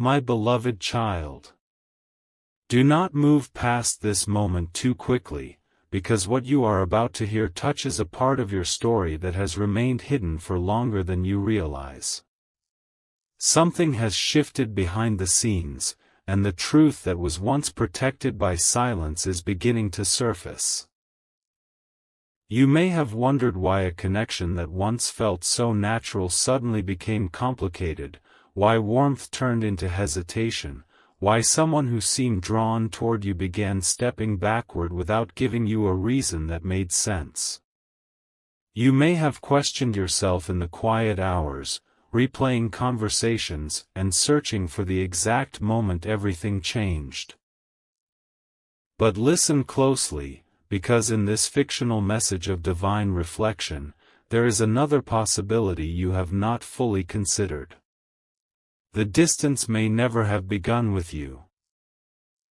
My beloved child. Do not move past this moment too quickly, because what you are about to hear touches a part of your story that has remained hidden for longer than you realize. Something has shifted behind the scenes, and the truth that was once protected by silence is beginning to surface. You may have wondered why a connection that once felt so natural suddenly became complicated, why warmth turned into hesitation, why someone who seemed drawn toward you began stepping backward without giving you a reason that made sense. You may have questioned yourself in the quiet hours, replaying conversations and searching for the exact moment everything changed. But listen closely, because in this fictional message of divine reflection, there is another possibility you have not fully considered. The distance may never have begun with you.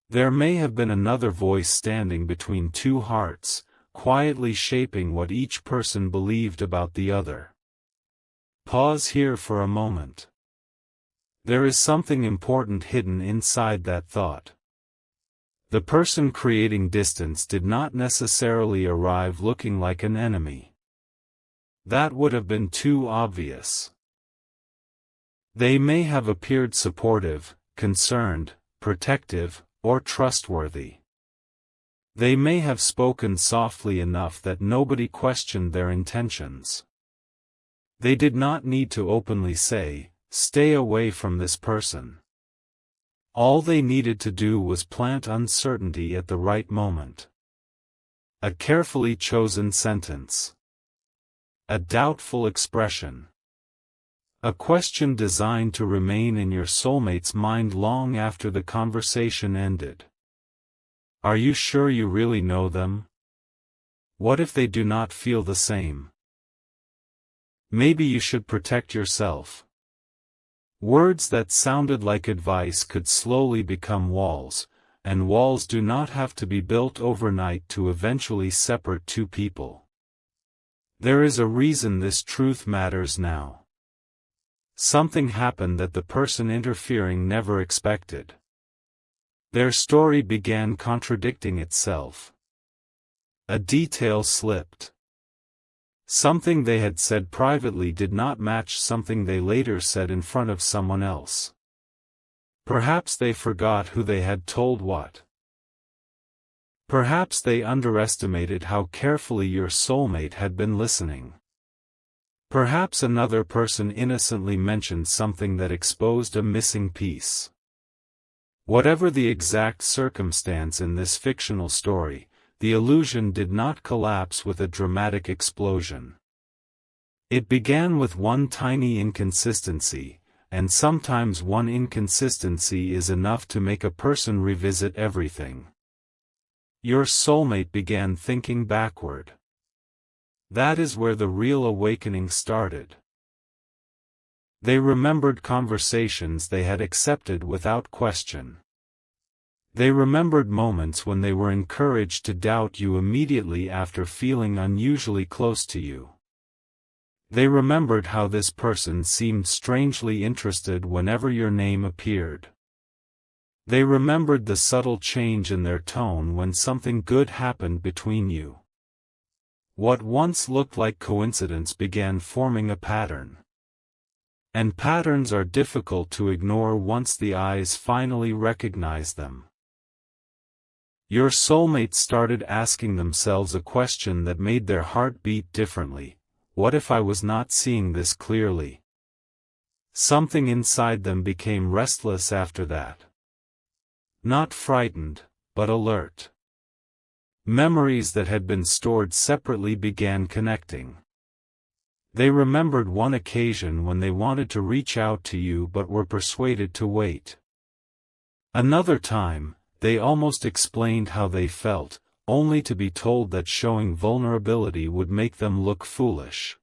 There may have been another voice standing between two hearts, quietly shaping what each person believed about the other. Pause here for a moment. There is something important hidden inside that thought. The person creating distance did not necessarily arrive looking like an enemy. That would have been too obvious. They may have appeared supportive, concerned, protective, or trustworthy. They may have spoken softly enough that nobody questioned their intentions. They did not need to openly say, "Stay away from this person." All they needed to do was plant uncertainty at the right moment. A carefully chosen sentence. A doubtful expression. A question designed to remain in your soulmate's mind long after the conversation ended. Are you sure you really know them? What if they do not feel the same? Maybe you should protect yourself. Words that sounded like advice could slowly become walls, and walls do not have to be built overnight to eventually separate two people. There is a reason this truth matters now. Something happened that the person interfering never expected. Their story began contradicting itself. A detail slipped. Something they had said privately did not match something they later said in front of someone else. Perhaps they forgot who they had told what. Perhaps they underestimated how carefully your soulmate had been listening. Perhaps another person innocently mentioned something that exposed a missing piece. Whatever the exact circumstance in this fictional story, the illusion did not collapse with a dramatic explosion. It began with one tiny inconsistency, and sometimes one inconsistency is enough to make a person revisit everything. Your soulmate began thinking backward. That is where the real awakening started. They remembered conversations they had accepted without question. They remembered moments when they were encouraged to doubt you immediately after feeling unusually close to you. They remembered how this person seemed strangely interested whenever your name appeared. They remembered the subtle change in their tone when something good happened between you. What once looked like coincidence began forming a pattern. And patterns are difficult to ignore once the eyes finally recognize them. Your soulmate started asking themselves a question that made their heart beat differently. What if I was not seeing this clearly? Something inside them became restless after that. Not frightened, but alert. Memories that had been stored separately began connecting. They remembered one occasion when they wanted to reach out to you but were persuaded to wait. Another time, they almost explained how they felt, only to be told that showing vulnerability would make them look foolish.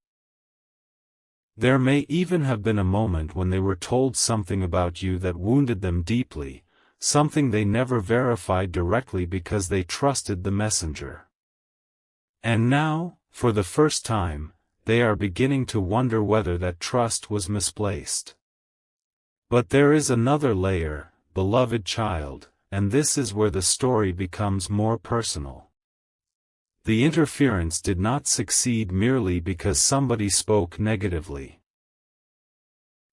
There may even have been a moment when they were told something about you that wounded them deeply, something they never verified directly because they trusted the messenger. And now, for the first time, they are beginning to wonder whether that trust was misplaced. But there is another layer, beloved child, and this is where the story becomes more personal. The interference did not succeed merely because somebody spoke negatively.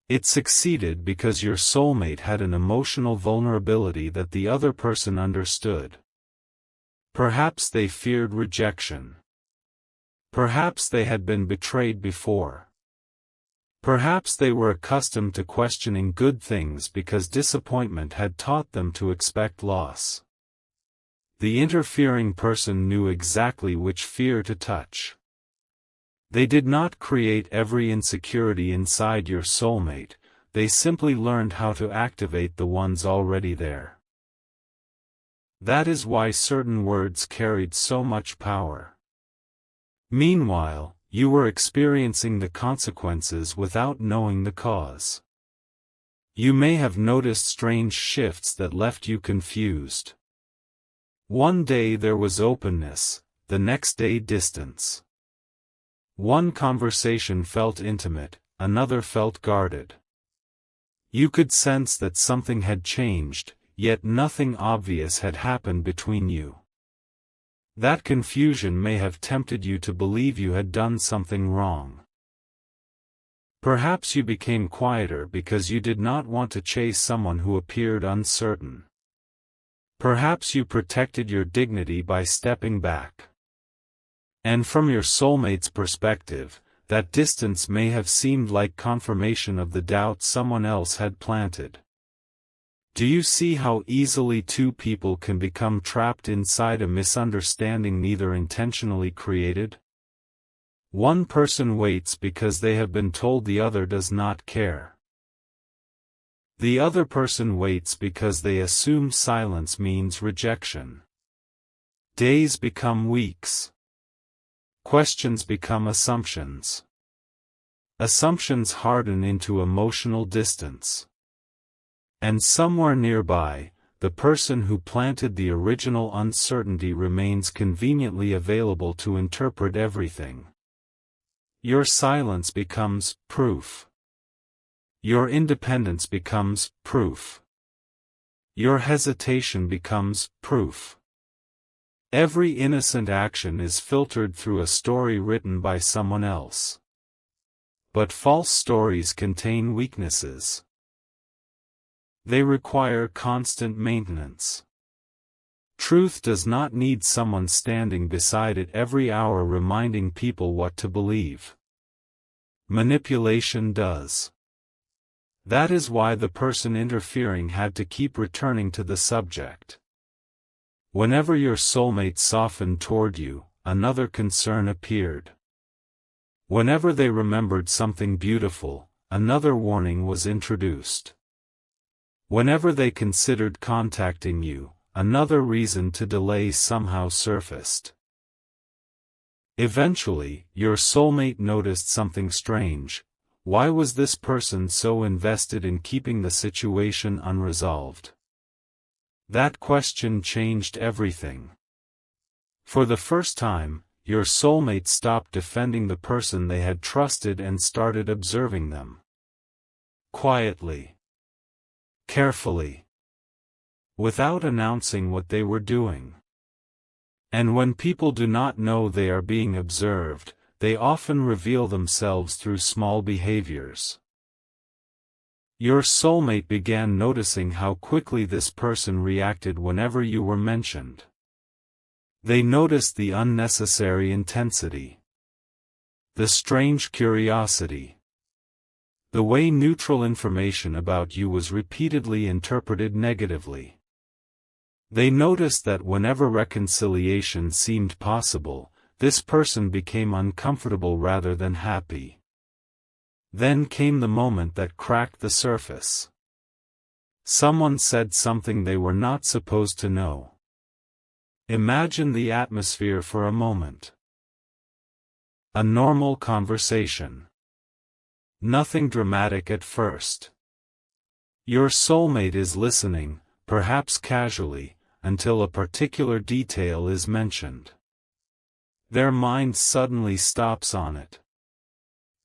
It succeeded because your soulmate had an emotional vulnerability that the other person understood. Perhaps they feared rejection. Perhaps they had been betrayed before. Perhaps they were accustomed to questioning good things because disappointment had taught them to expect loss. The interfering person knew exactly which fear to touch. They did not create every insecurity inside your soulmate, they simply learned how to activate the ones already there. That is why certain words carried so much power. Meanwhile, you were experiencing the consequences without knowing the cause. You may have noticed strange shifts that left you confused. One day there was openness, the next day distance. One conversation felt intimate, another felt guarded. You could sense that something had changed, yet nothing obvious had happened between you. That confusion may have tempted you to believe you had done something wrong. Perhaps you became quieter because you did not want to chase someone who appeared uncertain. Perhaps you protected your dignity by stepping back. And from your soulmate's perspective, that distance may have seemed like confirmation of the doubt someone else had planted. Do you see how easily two people can become trapped inside a misunderstanding neither intentionally created? One person waits because they have been told the other does not care. The other person waits because they assume silence means rejection. Days become weeks. Questions become assumptions. Assumptions harden into emotional distance. And somewhere nearby, the person who planted the original uncertainty remains conveniently available to interpret everything. Your silence becomes proof. Your independence becomes proof. Your hesitation becomes proof. Every innocent action is filtered through a story written by someone else. But false stories contain weaknesses. They require constant maintenance. Truth does not need someone standing beside it every hour reminding people what to believe. Manipulation does. That is why the person interfering had to keep returning to the subject. Whenever your soulmate softened toward you, another concern appeared. Whenever they remembered something beautiful, another warning was introduced. Whenever they considered contacting you, another reason to delay somehow surfaced. Eventually, your soulmate noticed something strange. Why was this person so invested in keeping the situation unresolved? That question changed everything. For the first time, your soulmate stopped defending the person they had trusted and started observing them. Quietly. Carefully. Without announcing what they were doing. And when people do not know they are being observed, they often reveal themselves through small behaviors. Your soulmate began noticing how quickly this person reacted whenever you were mentioned. They noticed the unnecessary intensity. The strange curiosity. The way neutral information about you was repeatedly interpreted negatively. They noticed that whenever reconciliation seemed possible, this person became uncomfortable rather than happy. Then came the moment that cracked the surface. Someone said something they were not supposed to know. Imagine the atmosphere for a moment. A normal conversation. Nothing dramatic at first. Your soulmate is listening, perhaps casually, until a particular detail is mentioned. Their mind suddenly stops on it.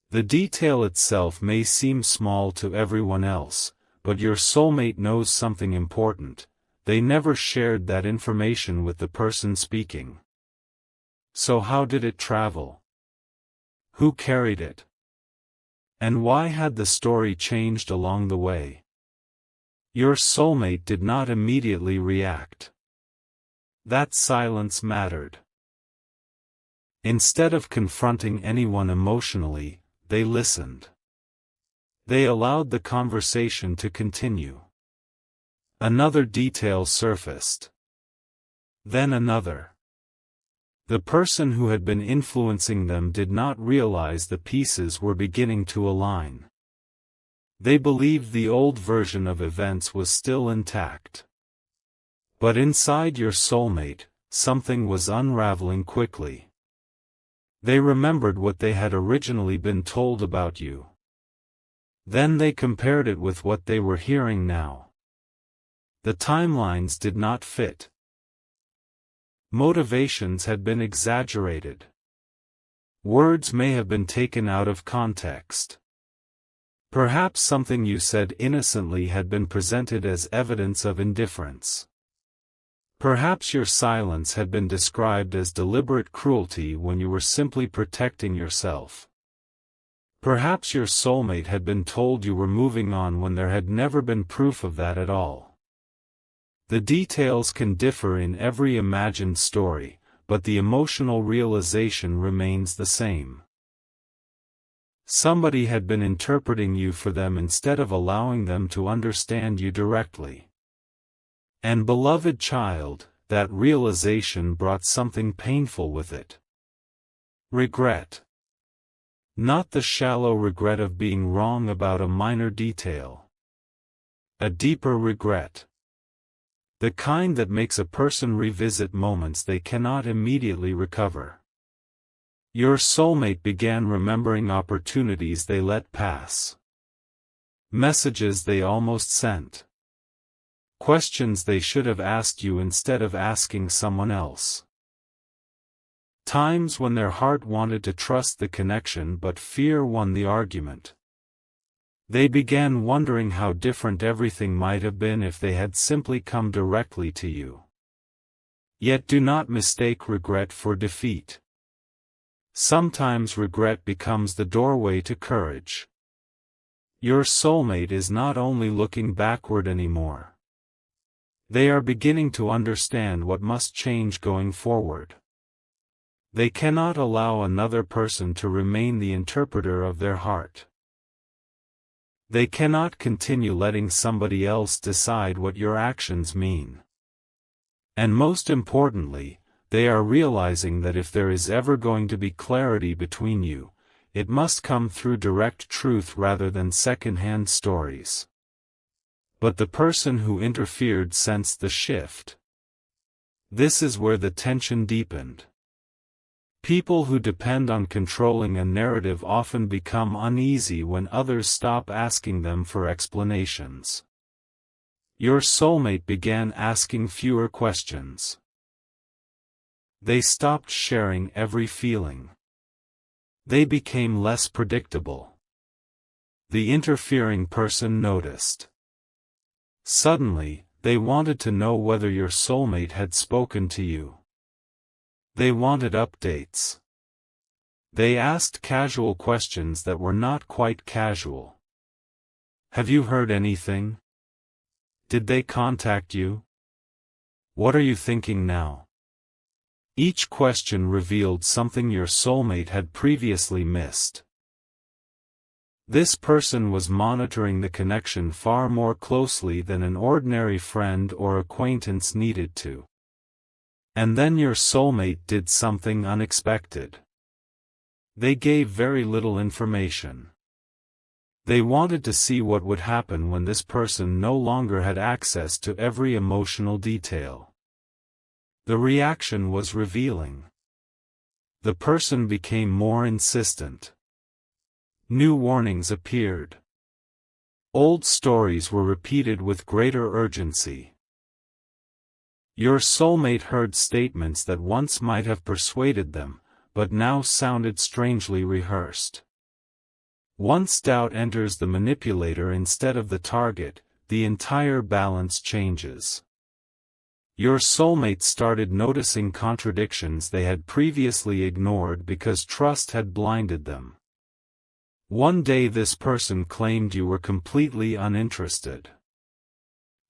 The detail itself may seem small to everyone else, but your soulmate knows something important. They never shared that information with the person speaking. So how did it travel? Who carried it? And why had the story changed along the way? Your soulmate did not immediately react. That silence mattered. Instead of confronting anyone emotionally, they listened. They allowed the conversation to continue. Another detail surfaced. Then another. The person who had been influencing them did not realize the pieces were beginning to align. They believed the old version of events was still intact. But inside your soulmate, something was unraveling quickly. They remembered what they had originally been told about you. Then they compared it with what they were hearing now. The timelines did not fit. Motivations had been exaggerated. Words may have been taken out of context. Perhaps something you said innocently had been presented as evidence of indifference. Perhaps your silence had been described as deliberate cruelty when you were simply protecting yourself. Perhaps your soulmate had been told you were moving on when there had never been proof of that at all. The details can differ in every imagined story, but the emotional realization remains the same. Somebody had been interpreting you for them instead of allowing them to understand you directly. And beloved child, that realization brought something painful with it. Regret. Not the shallow regret of being wrong about a minor detail. A deeper regret. The kind that makes a person revisit moments they cannot immediately recover. Your soulmate began remembering opportunities they let pass. Messages they almost sent. Questions they should have asked you instead of asking someone else. Times when their heart wanted to trust the connection but fear won the argument. They began wondering how different everything might have been if they had simply come directly to you. Yet do not mistake regret for defeat. Sometimes regret becomes the doorway to courage. Your soulmate is not only looking backward anymore. They are beginning to understand what must change going forward. They cannot allow another person to remain the interpreter of their heart. They cannot continue letting somebody else decide what your actions mean. And most importantly, they are realizing that if there is ever going to be clarity between you, it must come through direct truth rather than second-hand stories. But the person who interfered sensed the shift. This is where the tension deepened. People who depend on controlling a narrative often become uneasy when others stop asking them for explanations. Your soulmate began asking fewer questions. They stopped sharing every feeling. They became less predictable. The interfering person noticed. Suddenly, they wanted to know whether your soulmate had spoken to you. They wanted updates. They asked casual questions that were not quite casual. Have you heard anything? Did they contact you? What are you thinking now? Each question revealed something your soulmate had previously missed. This person was monitoring the connection far more closely than an ordinary friend or acquaintance needed to. And then your soulmate did something unexpected. They gave very little information. They wanted to see what would happen when this person no longer had access to every emotional detail. The reaction was revealing. The person became more insistent. New warnings appeared. Old stories were repeated with greater urgency. Your soulmate heard statements that once might have persuaded them, but now sounded strangely rehearsed. Once doubt enters the manipulator instead of the target, the entire balance changes. Your soulmate started noticing contradictions they had previously ignored because trust had blinded them. One day this person claimed you were completely uninterested.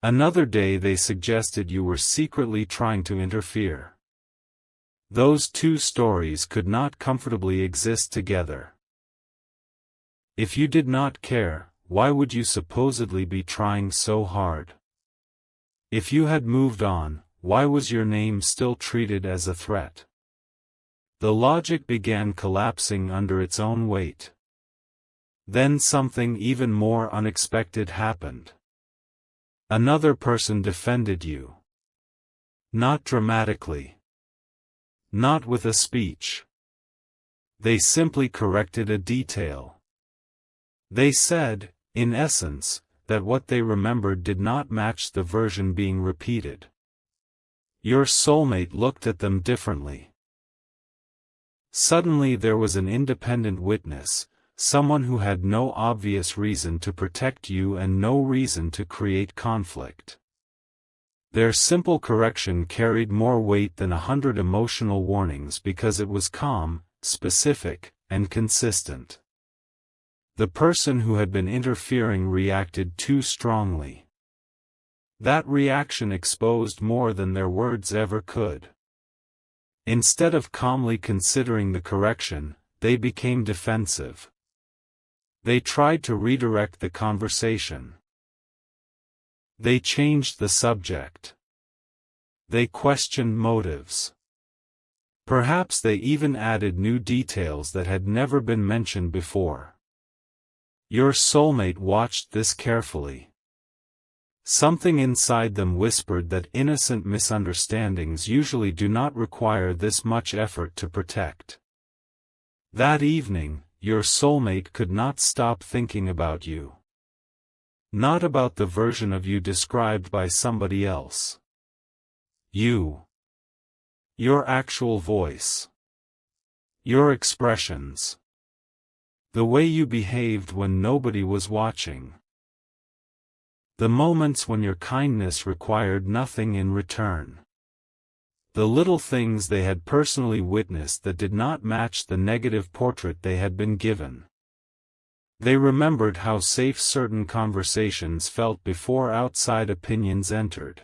Another day they suggested you were secretly trying to interfere. Those two stories could not comfortably exist together. If you did not care, why would you supposedly be trying so hard? If you had moved on, why was your name still treated as a threat? The logic began collapsing under its own weight. Then something even more unexpected happened. Another person defended you. Not dramatically. Not with a speech. They simply corrected a detail. They said, in essence, that what they remembered did not match the version being repeated. Your soulmate looked at them differently. Suddenly there was an independent witness, someone who had no obvious reason to protect you and no reason to create conflict. Their simple correction carried more weight than 100 emotional warnings because it was calm, specific, and consistent. The person who had been interfering reacted too strongly. That reaction exposed more than their words ever could. Instead of calmly considering the correction, they became defensive. They tried to redirect the conversation. They changed the subject. They questioned motives. Perhaps they even added new details that had never been mentioned before. Your soulmate watched this carefully. Something inside them whispered that innocent misunderstandings usually do not require this much effort to protect. That evening, your soulmate could not stop thinking about you. Not about the version of you described by somebody else. You. Your actual voice. Your expressions. The way you behaved when nobody was watching. The moments when your kindness required nothing in return. The little things they had personally witnessed that did not match the negative portrait they had been given. They remembered how safe certain conversations felt before outside opinions entered.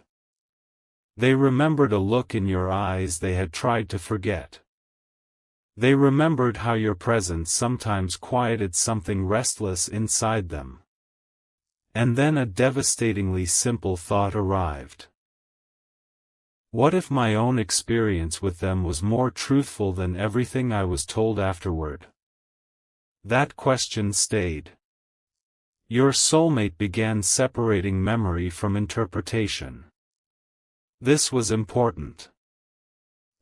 They remembered a look in your eyes they had tried to forget. They remembered how your presence sometimes quieted something restless inside them. And then a devastatingly simple thought arrived. What if my own experience with them was more truthful than everything I was told afterward? That question stayed. Your soulmate began separating memory from interpretation. This was important.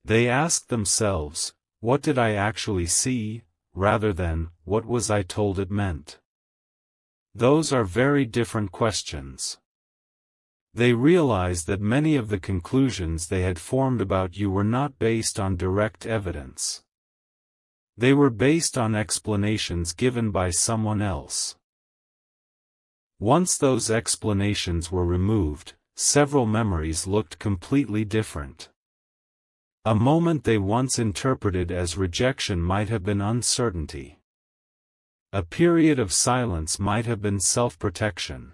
They asked themselves, what did I actually see, rather than, what was I told it meant? Those are very different questions. They realized that many of the conclusions they had formed about you were not based on direct evidence. They were based on explanations given by someone else. Once those explanations were removed, several memories looked completely different. A moment they once interpreted as rejection might have been uncertainty. A period of silence might have been self-protection.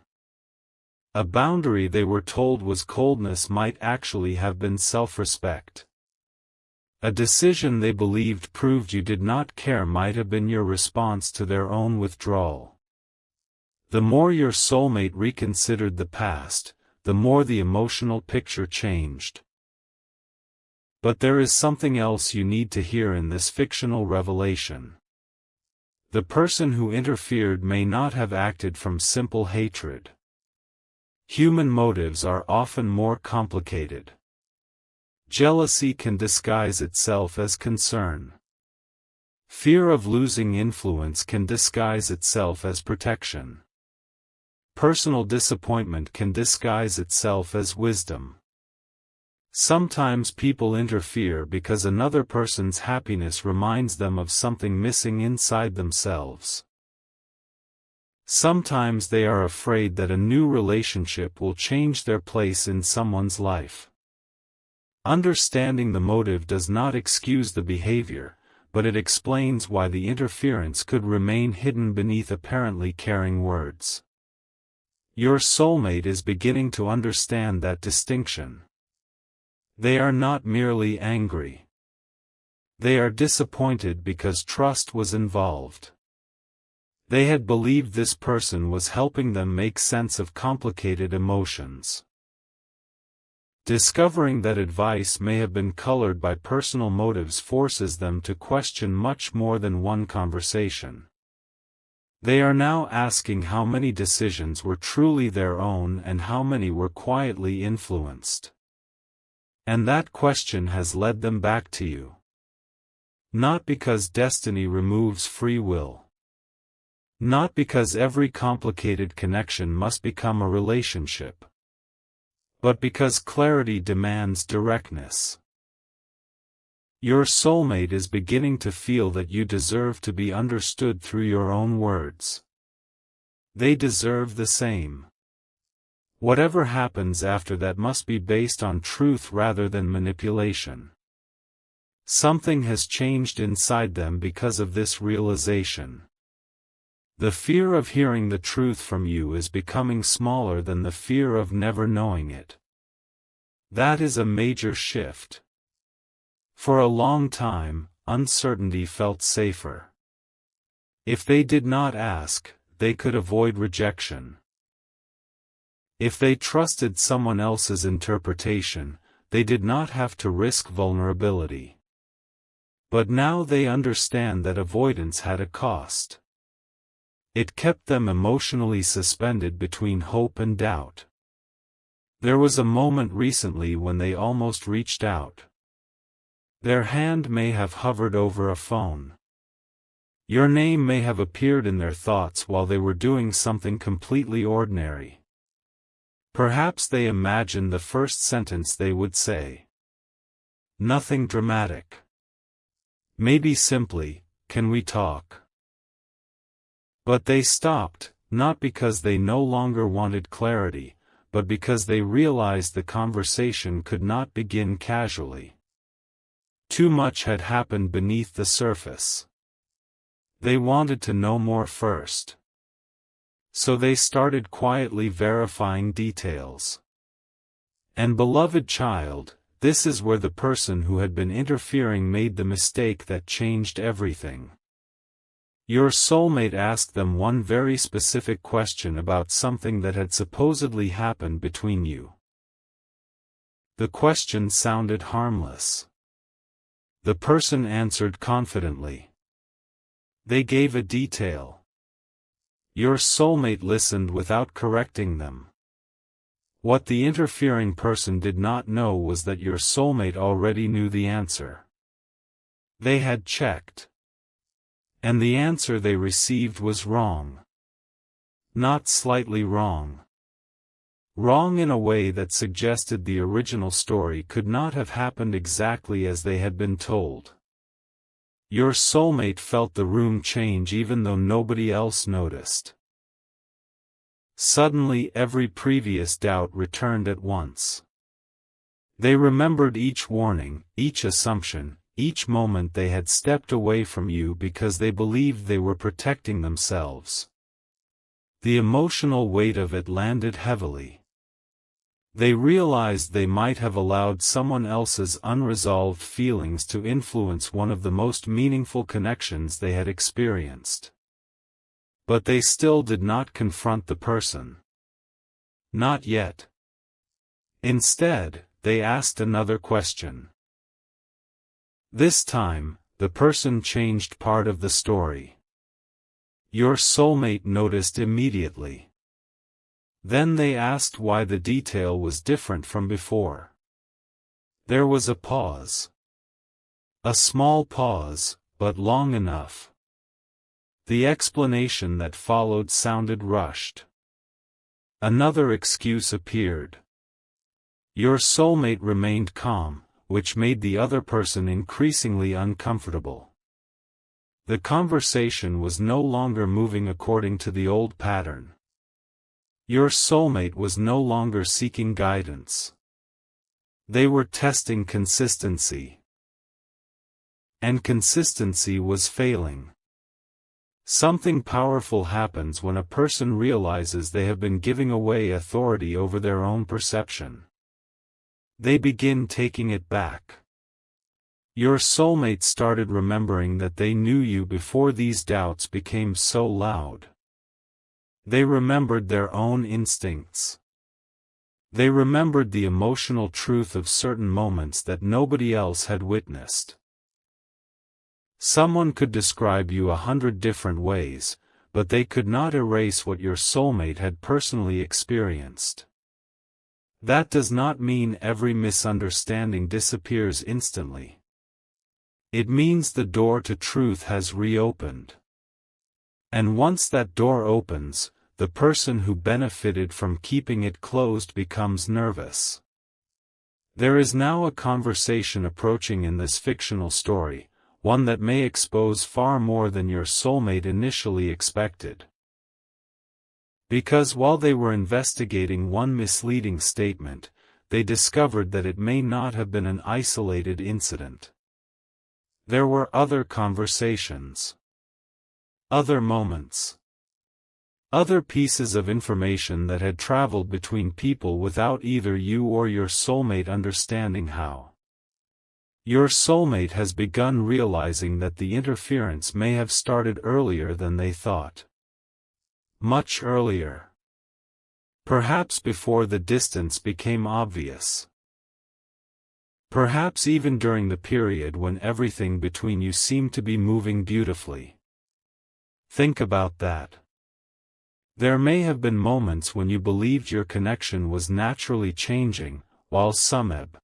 A boundary they were told was coldness might actually have been self-respect. A decision they believed proved you did not care might have been your response to their own withdrawal. The more your soulmate reconsidered the past, the more the emotional picture changed. But there is something else you need to hear in this fictional revelation. The person who interfered may not have acted from simple hatred. Human motives are often more complicated. Jealousy can disguise itself as concern. Fear of losing influence can disguise itself as protection. Personal disappointment can disguise itself as wisdom. Sometimes people interfere because another person's happiness reminds them of something missing inside themselves. Sometimes they are afraid that a new relationship will change their place in someone's life. Understanding the motive does not excuse the behavior, but it explains why the interference could remain hidden beneath apparently caring words. Your soulmate is beginning to understand that distinction. They are not merely angry. They are disappointed because trust was involved. They had believed this person was helping them make sense of complicated emotions. Discovering that advice may have been colored by personal motives forces them to question much more than one conversation. They are now asking how many decisions were truly their own and how many were quietly influenced. And that question has led them back to you. Not because destiny removes free will. Not because every complicated connection must become a relationship. But because clarity demands directness. Your soulmate is beginning to feel that you deserve to be understood through your own words. They deserve the same. Whatever happens after that must be based on truth rather than manipulation. Something has changed inside them because of this realization. The fear of hearing the truth from you is becoming smaller than the fear of never knowing it. That is a major shift. For a long time, uncertainty felt safer. If they did not ask, they could avoid rejection. If they trusted someone else's interpretation, they did not have to risk vulnerability. But now they understand that avoidance had a cost. It kept them emotionally suspended between hope and doubt. There was a moment recently when they almost reached out. Their hand may have hovered over a phone. Your name may have appeared in their thoughts while they were doing something completely ordinary. Perhaps they imagined the first sentence they would say. Nothing dramatic. Maybe simply, "Can we talk?" But they stopped, not because they no longer wanted clarity, but because they realized the conversation could not begin casually. Too much had happened beneath the surface. They wanted to know more first. So they started quietly verifying details. And beloved child, this is where the person who had been interfering made the mistake that changed everything. Your soulmate asked them one very specific question about something that had supposedly happened between you. The question sounded harmless. The person answered confidently. They gave a detail. Your soulmate listened without correcting them. What the interfering person did not know was that your soulmate already knew the answer. They had checked. And the answer they received was wrong. Not slightly wrong. Wrong in a way that suggested the original story could not have happened exactly as they had been told. Your soulmate felt the room change even though nobody else noticed. Suddenly every previous doubt returned at once. They remembered each warning, each assumption, each moment they had stepped away from you because they believed they were protecting themselves. The emotional weight of it landed heavily. They realized they might have allowed someone else's unresolved feelings to influence one of the most meaningful connections they had experienced. But they still did not confront the person. Not yet. Instead, they asked another question. This time, the person changed part of the story. Your soulmate noticed immediately. Then they asked why the detail was different from before. There was a pause. A small pause, but long enough. The explanation that followed sounded rushed. Another excuse appeared. Your soulmate remained calm, which made the other person increasingly uncomfortable. The conversation was no longer moving according to the old pattern. Your soulmate was no longer seeking guidance. They were testing consistency. And consistency was failing. Something powerful happens when a person realizes they have been giving away authority over their own perception. They begin taking it back. Your soulmate started remembering that they knew you before these doubts became so loud. They remembered their own instincts. They remembered the emotional truth of certain moments that nobody else had witnessed. Someone could describe you 100 different ways, but they could not erase what your soulmate had personally experienced. That does not mean every misunderstanding disappears instantly. It means the door to truth has reopened. And once that door opens, the person who benefited from keeping it closed becomes nervous. There is now a conversation approaching in this fictional story, one that may expose far more than your soulmate initially expected. Because while they were investigating one misleading statement, they discovered that it may not have been an isolated incident. There were other conversations. Other moments. Other pieces of information that had traveled between people without either you or your soulmate understanding how. Your soulmate has begun realizing that the interference may have started earlier than they thought. Much earlier. Perhaps before the distance became obvious. Perhaps even during the period when everything between you seemed to be moving beautifully. Think about that. There may have been moments when you believed your connection was naturally changing, while some ebb.